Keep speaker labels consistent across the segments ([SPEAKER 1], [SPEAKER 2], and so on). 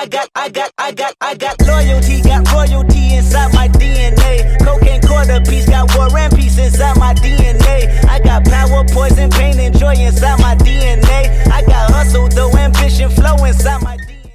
[SPEAKER 1] got loyalty, got royalty inside my DNA. Cocaine quarter piece, got war and peace inside my DNA. I got power, poison, pain, and joy inside my DNA. I got hustle, though ambition, flow inside my DNA.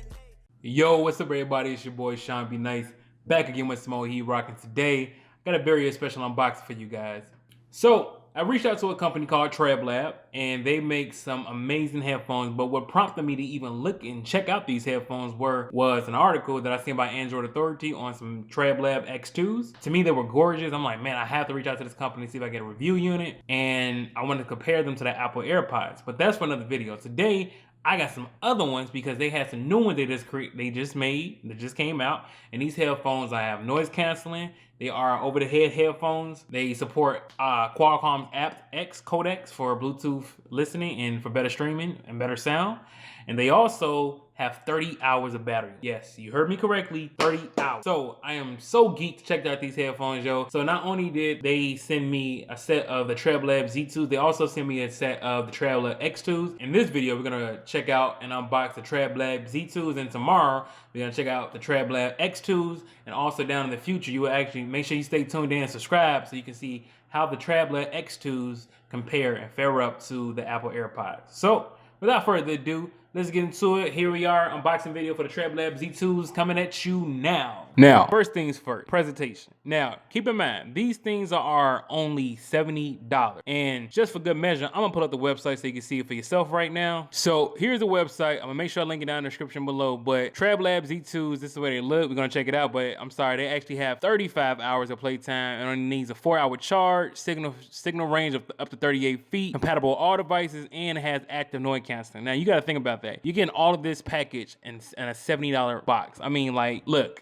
[SPEAKER 2] Yo, what's up, everybody? It's your boy ShawnBNice, back again with some more Heat Rockin' today. I got a very special unboxing for you guys. So I reached out to a company called Treblab, and they make some amazing headphones. But what prompted me to even look and check out these headphones was an article that I seen by Android Authority on some Treblab X2s. To me, they were gorgeous. I'm like, man, I have to reach out to this company, see if I get a review unit, and I want to compare them to the Apple AirPods. But that's for another video. Today, I got some other ones because they had some new ones they just came out. And these headphones, I have noise canceling. They are over-the-head headphones. They support Qualcomm's aptX codecs for Bluetooth listening and for better streaming and better sound. And they also have 30 hours of battery. Yes, you heard me correctly, 30 hours. So I am so geeked to check out these headphones, yo. So not only did they send me a set of the Treblab Z2s, they also sent me a set of the Treblab X2s. In this video, we're gonna check out and unbox the Treblab Z2s, and tomorrow, we're gonna check out the Treblab X2s, and also down in the future, you will actually make sure you stay tuned in and subscribe so you can see how the Treblab X2s compare and fare up to the Apple AirPods. So without further ado, let's get into it. Here we are, unboxing video for the Treblab Z2s coming at you now. Now, first things first, presentation. Now, keep in mind, these things are only $70. And just for good measure, I'm gonna put up the website so you can see it for yourself right now. So here's the website. I'm gonna make sure I link it down in the description below. But Treblab Z2s, this is the way they look. We're gonna check it out, but I'm sorry, they actually have 35 hours of playtime and only needs a 4-hour charge, signal range of up to 38 feet, compatible with all devices, and has active noise canceling. Now, you gotta think about that. You're getting all of this package in a $70 box. I mean, like, look,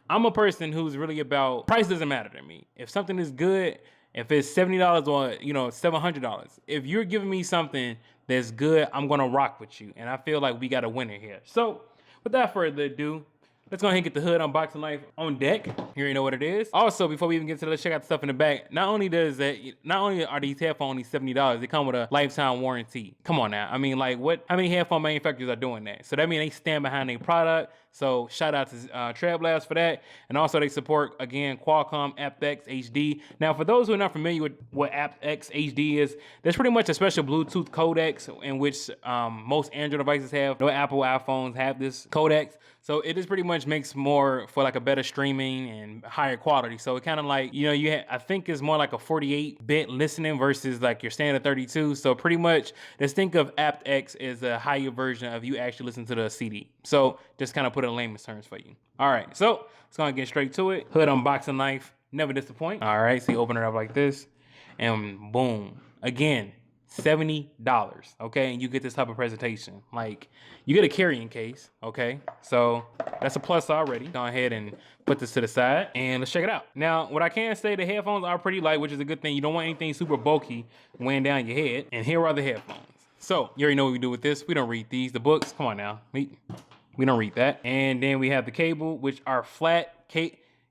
[SPEAKER 2] I'm a person who's really about price doesn't matter to me. If something is good, if it's $70 or, you know, $700, if you're giving me something that's good, I'm gonna rock with you. And I feel like we got a winner here. So without further ado, let's go ahead and get the hood unboxing knife on deck. You already know what it is. Also, before we even get to let's check out the stuff in the back. Not only are these headphones only $70, they come with a lifetime warranty. Come on now. I mean, like, how many headphone manufacturers are doing that? So that means they stand behind their product. So shout out to Treblab for that. And also they support, again, Qualcomm aptX HD. Now, for those who are not familiar with what aptX HD is, there's pretty much a special Bluetooth codecs in which most Android devices have. No Apple iPhones have this codecs. So it just pretty much makes more for like a better streaming and higher quality. So it kind of like, you know, I think it's more like a 48-bit listening versus like your standard 32. So pretty much just think of aptX as a higher version of you actually listen to the CD. So just kind of put it in layman's terms for you. All right, so let's go and get straight to it. Hood unboxing knife, never disappoint. All right, so you open it up like this and boom. Again, $70, okay? And you get this type of presentation. Like, you get a carrying case, okay? So that's a plus already. Go ahead and put this to the side and let's check it out. Now, what I can say, the headphones are pretty light, which is a good thing. You don't want anything super bulky weighing down your head. And here are the headphones. So you already know what we do with this. We don't read these. The books, come on now. We don't read that. And then we have the cable, which are flat.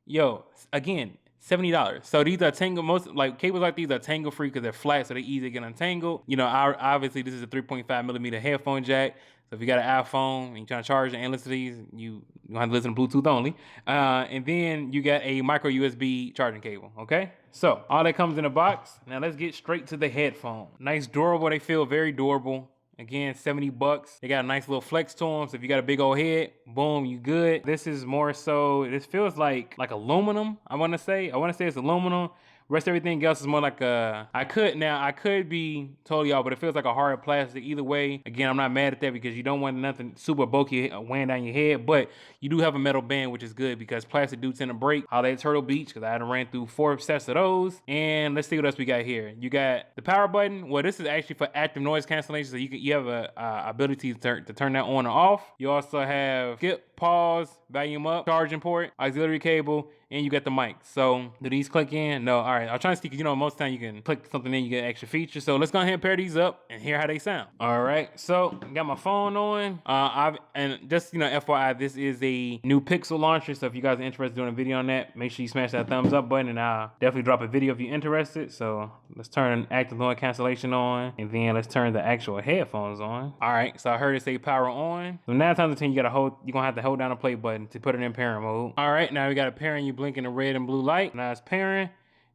[SPEAKER 2] Yo, again, $70. So these are tangle, most like cables like these are tangle free because they're flat, so they're easy to get untangled. You know, obviously this is a 3.5mm headphone jack. So if you got an iPhone and you're trying to charge it and listen to these, you have to listen to Bluetooth only. And then you got a micro USB charging cable, okay? So all that comes in a box. Now let's get straight to the headphone. Nice, durable, they feel very durable. Again, $70. They got a nice little flex to them. So if you got a big old head, boom, you good. This is more so, this feels like aluminum, I want to say. It's aluminum. Rest everything else is more like I could be totally off, but it feels like a hard plastic. Either way, again, I'm not mad at that because you don't want nothing super bulky weighing down your head, but you do have a metal band, which is good because plastic do tend to break. Holiday at Turtle Beach, because I had ran through 4 sets of those. And let's see what else we got here. You got the power button. Well, this is actually for active noise cancellation, so you have a ability to turn that on or off. You also have skip, pause, volume up, charging port, auxiliary cable, and you got the mic. So do these click in? No. All right, I'll try to see, because you know most time you can click something in, you get extra features. So let's go ahead and pair these up and hear how they sound. All right, so got my phone on. And just, you know, FYI, this is a new Pixel launcher. So if you guys are interested in doing a video on that, make sure you smash that thumbs up button, and I'll definitely drop a video if you're interested. So let's turn active noise cancellation on, and then let's turn the actual headphones on. All right, so I heard it say power on. So 9 times out of 10, you're gonna have to hold down the play button to put it in pairing mode. All right, now we got a pairing. You blinking the red and blue light. Now it's pairing.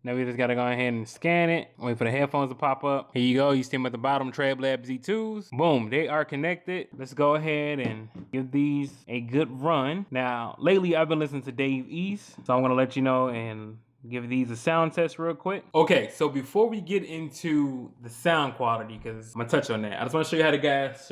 [SPEAKER 2] Now we just gotta go ahead and scan it. Wait for the headphones to pop up. Here you go. You see them at the bottom, Treblab Z2s. Boom, they are connected. Let's go ahead and give these a good run. Now, lately I've been listening to Dave East, so I'm gonna let you know and give these a sound test real quick. Okay, so before we get into the sound quality, because I'm gonna touch on that, I just want to show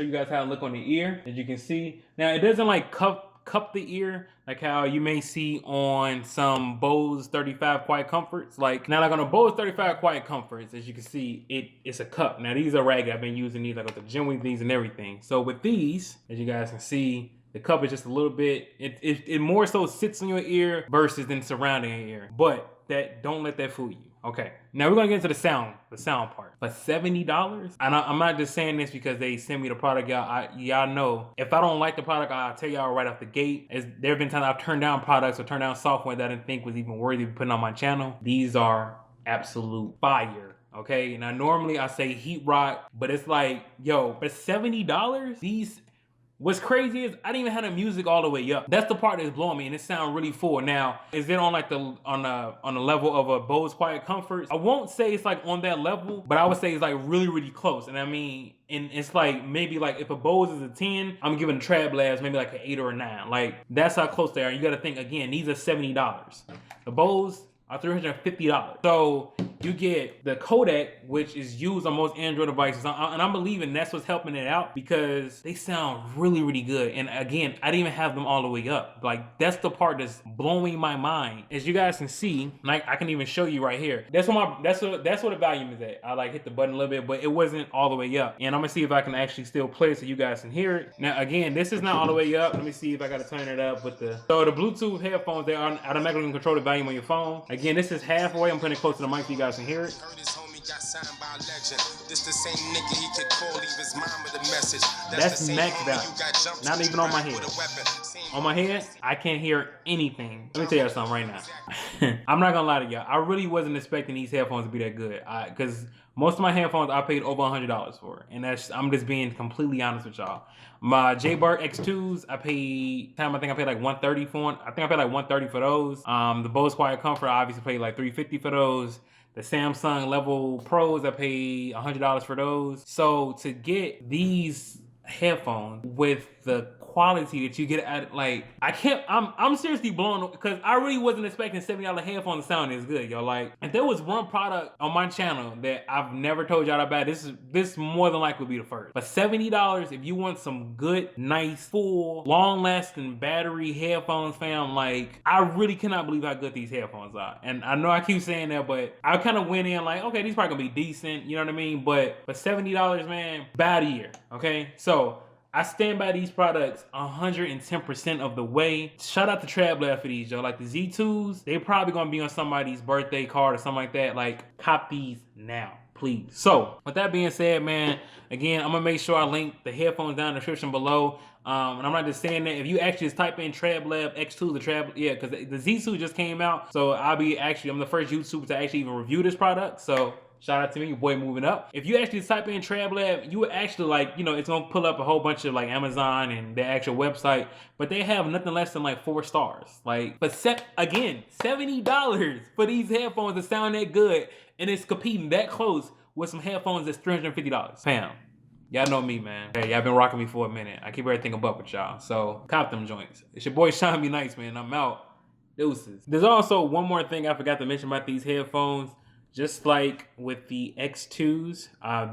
[SPEAKER 2] you guys how to look on the ear. As you can see, now it doesn't like cup the ear like how you may see on some Bose 35 Quiet Comforts. Like now, like on a Bose 35 Quiet Comforts, as you can see, it's a cup. Now these are ragged. I've been using these like with the gym with these and everything. So with these, as you guys can see, the cup is just a little bit, it more so sits in your ear versus than surrounding your ear. But don't let that fool you. Okay, now we're gonna get into the sound part. For $70, and I'm not just saying this because they send me the product, y'all know, if I don't like the product, I'll tell y'all right off the gate. There have been times I've turned down products or turned down software that I didn't think was even worthy of putting on my channel. These are absolute fire. Okay, now normally I say heat rock, but it's like, yo, for $70, these. What's crazy is I didn't even have the music all the way up. That's the part that's blowing me, and it sounds really full. Now, is it on like on the level of a Bose Quiet Comfort? I won't say it's like on that level, but I would say it's like really, really close. And I mean, and it's like maybe like if a Bose is a 10, I'm giving a Treblab maybe like an 8 or a 9. Like that's how close they are. You got to think again. These are $70. The Bose are $350. So you get the codec, which is used on most Android devices. And I'm believing that's what's helping it out, because they sound really, really good. And again, I didn't even have them all the way up. Like that's the part that's blowing my mind. As you guys can see, like I can even show you right here. That's what the volume is at. I like hit the button a little bit, but it wasn't all the way up. And I'm gonna see if I can actually still play it so you guys can hear it. Now again, this is not all the way up. Let me see if I gotta turn it up with so the Bluetooth headphones, they are automatically control the volume on your phone. Again, this is halfway. I'm putting it close to the mic so you guys can hear it. That's max value. Not even on my head. On my head, I can't hear anything. Let me tell you something right now. I'm not gonna lie to y'all. I really wasn't expecting these headphones to be that good. Because most of my headphones I paid over $100 for, and I'm just being completely honest with y'all. My J-Bird X2s, I think I paid like $130 for them. I think I paid like $130 for those. The Bose Quiet Comfort, I obviously paid like $350 for those. The Samsung Level Pros, I paid $100 for those. So to get these headphones with the quality that you get at, like, I'm seriously blown, because I really wasn't expecting $70 headphones to sound as good, yo. Like, if there was one product on my channel that I've never told y'all about, this more than likely would be the first. But $70, if you want some good, nice, full, long-lasting battery headphones, fam, like, I really cannot believe how good these headphones are. And I know I keep saying that, but I kind of went in like, okay, these probably gonna be decent, you know what I mean? But for $70, man, bad year, okay? So I stand by these products 110% of the way. Shout out to Treblab for these, yo. Like the Z2s, they probably gonna be on somebody's birthday card or something like that. Like, cop these now, please. So, with that being said, man, again, I'm gonna make sure I link the headphones down in the description below. And I'm not just saying that. If you actually just type in Treblab X2, because the Z2 just came out. So I'm the first YouTuber to actually even review this product. So shout out to me, your boy moving up. If you actually type in Treblab, you would actually, like, you know, it's gonna pull up a whole bunch of like Amazon and their actual website, but they have nothing less than like 4 stars. Like, but again, $70 for these headphones that sound that good, and it's competing that close with some headphones that's $350. Fam, y'all know me, man. Hey, y'all been rocking me for a minute. I keep everything above with y'all, so cop them joints. It's your boy ShawnBNice, man. I'm out. Deuces. There's also one more thing I forgot to mention about these headphones. Just like with the X2s,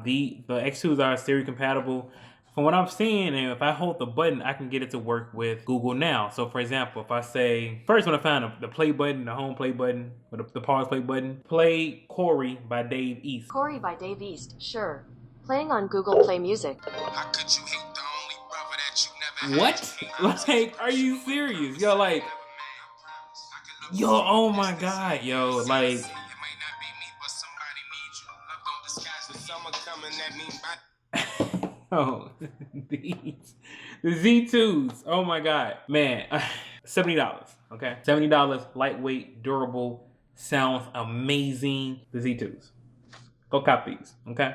[SPEAKER 2] the X2s are Siri compatible. From what I'm seeing, and if I hold the button, I can get it to work with Google Now. So for example, if I say, first when I find the play button, the home play button, or the pause play button, play Corey by Dave East.
[SPEAKER 3] Corey by Dave East, sure. Playing on Google Play Music.
[SPEAKER 4] How could you hate the only brother that you never
[SPEAKER 2] What? Like, are you serious? Yo, like, Yo, oh my God, yo, like.
[SPEAKER 4] It might not be me, but somebody needs you. Love don't disguise the summer coming, that mean by
[SPEAKER 2] Oh, the Z2s. Oh my God, man, $70. Okay, $70, lightweight, durable, sounds amazing. The Z2s. Go cop these. Okay,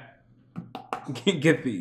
[SPEAKER 2] get these.